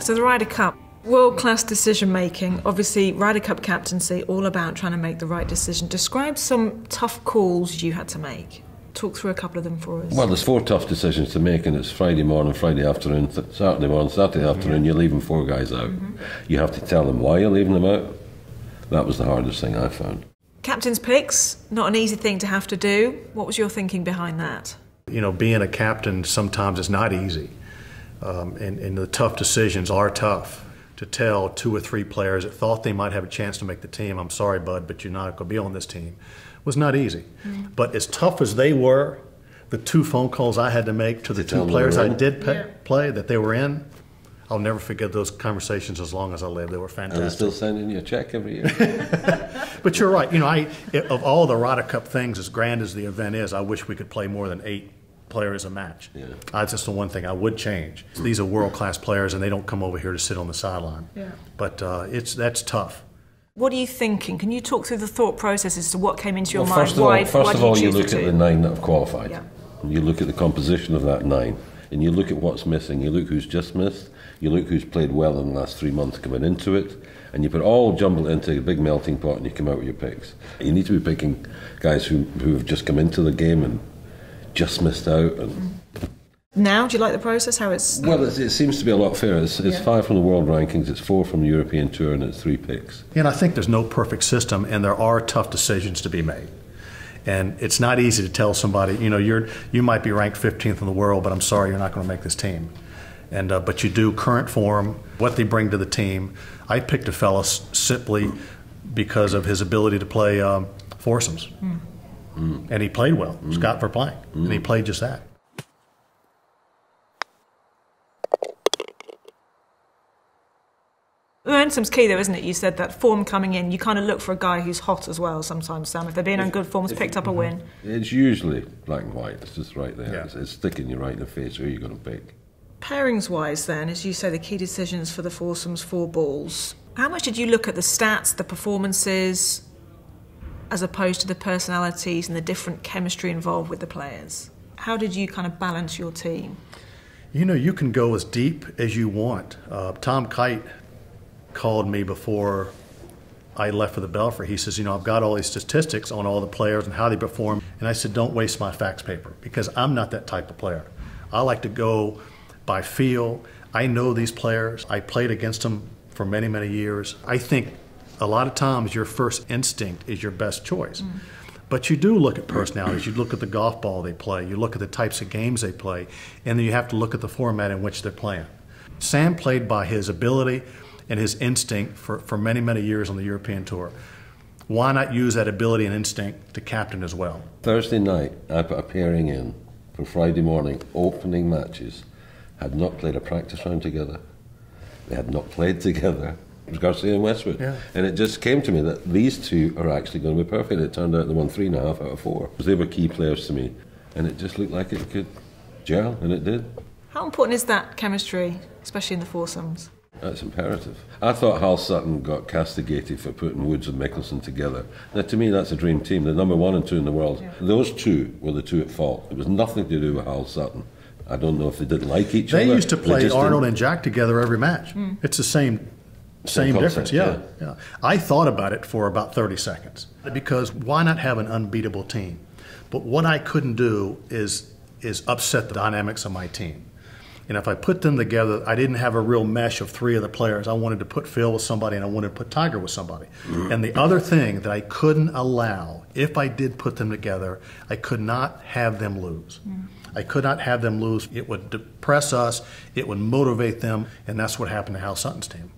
So the Ryder Cup, world-class decision-making, obviously Ryder Cup captaincy, all about trying to make the right decision. Describe some tough calls you had to make. Talk through a couple of them for us. Well, there's 4 tough decisions to make, and it's Friday morning, Friday afternoon, Saturday morning, Saturday afternoon, you're leaving 4 guys out. You have to tell them why you're leaving them out. That was the hardest thing I found. Captain's picks, not an easy thing to have to do. What was your thinking behind that? You know, being a captain sometimes is not easy. And the tough decisions are tough. To tell 2 or 3 players that thought they might have a chance to make the team, I'm sorry, bud, but you're not going to be on this team, was not easy. But as tough as they were, the 2 phone calls I had to make to the 2 players I did play that they were in, I'll never forget those conversations as long as I live. They were fantastic. And they're still sending you a check every year. But you're right. You know, of all the Ryder Cup things, as grand as the event is, I wish we could play more than 8 players a match. Yeah. That's just the one thing I would change. These are world-class players, and they don't come over here to sit on the sideline. Yeah. But that's tough. What are you thinking? Can you talk through the thought process as to what came into your Well, mind? First of all, you look at the 9 that have qualified. Yeah. You look at the composition of that 9, and you look at what's missing. You look who's just missed. You look who's played well in the last 3 months coming into it, and you put all jumbled into a big melting pot, and you come out with your picks. You need to be picking guys who have just come into the game and just missed out. And now, do you like the process? How it's? Well, it seems to be a lot fairer. It's 5 from the world rankings, it's 4 from the European Tour, and it's 3 picks. And I think there's no perfect system, and there are tough decisions to be made. And it's not easy to tell somebody, you know, you might be ranked 15th in the world, but I'm sorry, you're not going to make this team. And but you do current form, what they bring to the team. I picked a fella simply because of his ability to play foursomes. And he played well. Scott for playing. And he played just that. Momentum's key though, isn't it? You said that form coming in, you kind of look for a guy who's hot as well sometimes, Sam. If they're being on good form, has picked up a win. It's usually black and white. It's just right there. Yeah. It's sticking you right in the face. Who are you going to pick? Pairings-wise then, as you say, the key decisions for the foursomes, 4 balls. How much did you look at the stats, the performances, as opposed to the personalities and the different chemistry involved with the players? How did you kind of balance your team? You know, you can go as deep as you want. Tom Kite called me before I left for the Belfry. He says, you know, I've got all these statistics on all the players and how they perform. And I said, don't waste my fax paper, because I'm not that type of player. I like to go by feel. I know these players. I played against them for many, many years. I think a lot of times your first instinct is your best choice. But you do look at personalities. You look at the golf ball they play. You look at the types of games they play. And then you have to look at the format in which they're playing. Sam played by his ability and his instinct for many, many years on the European Tour. Why not use that ability and instinct to captain as well? Thursday night, I put a pairing in for Friday morning, opening matches. Had not played a practice round together. They had not played together. It was Garcia and Westwood. Yeah. And it just came to me that these 2 are actually going to be perfect. It turned out they won 3.5 out of 4. They were key players to me. And it just looked like it could gel, and it did. How important is that chemistry, especially in the foursomes? That's imperative. I thought Hal Sutton got castigated for putting Woods and Mickelson together. Now, to me, that's a dream team. They're number 1 and 2 in the world. Yeah. Those 2 were the 2 at fault. It was nothing to do with Hal Sutton. I don't know if they didn't like each other. They used to play Arnold and Jack together every match. It's the same difference. Yeah. I thought about it for about 30 seconds. Because why not have an unbeatable team? But what I couldn't do is upset the dynamics of my team. And if I put them together, I didn't have a real mesh of 3 of the players. I wanted to put Phil with somebody, and I wanted to put Tiger with somebody. And the other thing that I couldn't allow, if I did put them together, I could not have them lose. I could not have them lose. It would depress us. It would motivate them. And that's what happened to Hal Sutton's team.